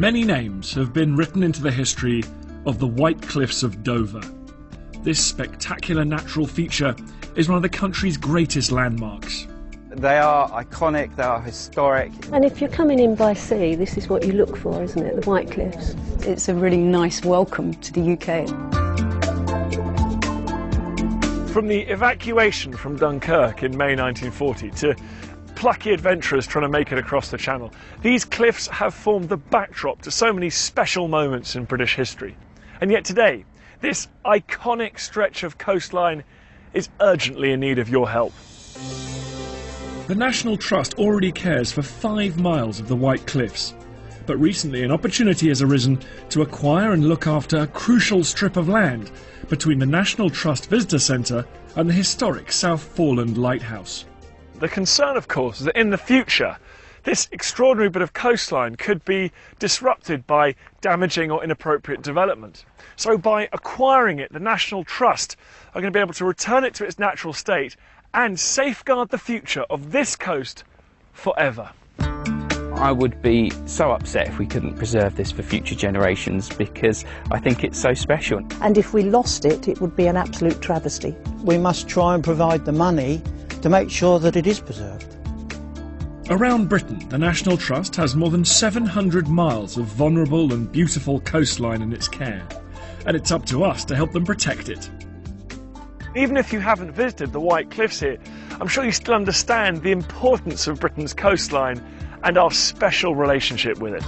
Many names have been written into the history of the White Cliffs of Dover. This spectacular natural feature is one of the country's greatest landmarks. They are iconic, they are historic. And if you're coming in by sea, this is what you look for, isn't it? The White Cliffs. It's a really nice welcome to the UK. From the evacuation from Dunkirk in May 1940 to plucky adventurers trying to make it across the Channel, these cliffs have formed the backdrop to so many special moments in British history. And yet today, this iconic stretch of coastline is urgently in need of your help. The National Trust already cares for 5 miles of the White Cliffs, but recently an opportunity has arisen to acquire and look after a crucial strip of land between the National Trust Visitor Centre and the historic South Foreland Lighthouse. The concern, of course, is that in the future, this extraordinary bit of coastline could be disrupted by damaging or inappropriate development. So by acquiring it, the National Trust are going to be able to return it to its natural state and safeguard the future of this coast forever. I would be so upset if we couldn't preserve this for future generations, because I think it's so special. And if we lost it, it would be an absolute travesty. We must try and provide the money to make sure that it is preserved. Around Britain, the National Trust has more than 700 miles of vulnerable and beautiful coastline in its care, and it's up to us to help them protect it. Even if you haven't visited the White Cliffs here, I'm sure you still understand the importance of Britain's coastline and our special relationship with it.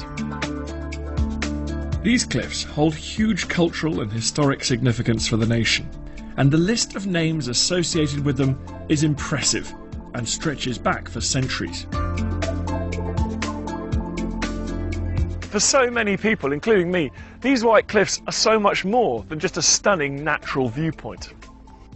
These cliffs hold huge cultural and historic significance for the nation, and the list of names associated with them is impressive and stretches back for centuries. For so many people, including me, these White Cliffs are so much more than just a stunning natural viewpoint.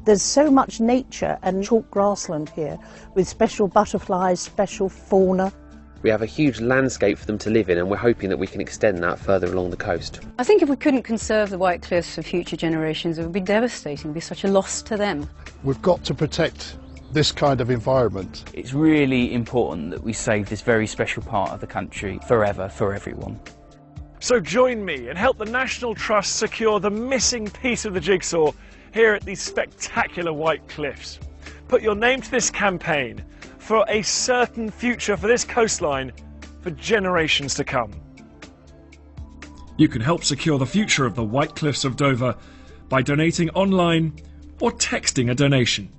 There's so much nature and chalk grassland here, with special butterflies, special fauna. We have a huge landscape for them to live in, and we're hoping that we can extend that further along the coast. I think if we couldn't conserve the White Cliffs for future generations, it would be devastating, it would be such a loss to them. We've got to protect this kind of environment. It's really important that we save this very special part of the country forever, for everyone. So join me and help the National Trust secure the missing piece of the jigsaw here at these spectacular White Cliffs. Put your name to this campaign for a certain future for this coastline for generations to come. You can help secure the future of the White Cliffs of Dover by donating online or texting a donation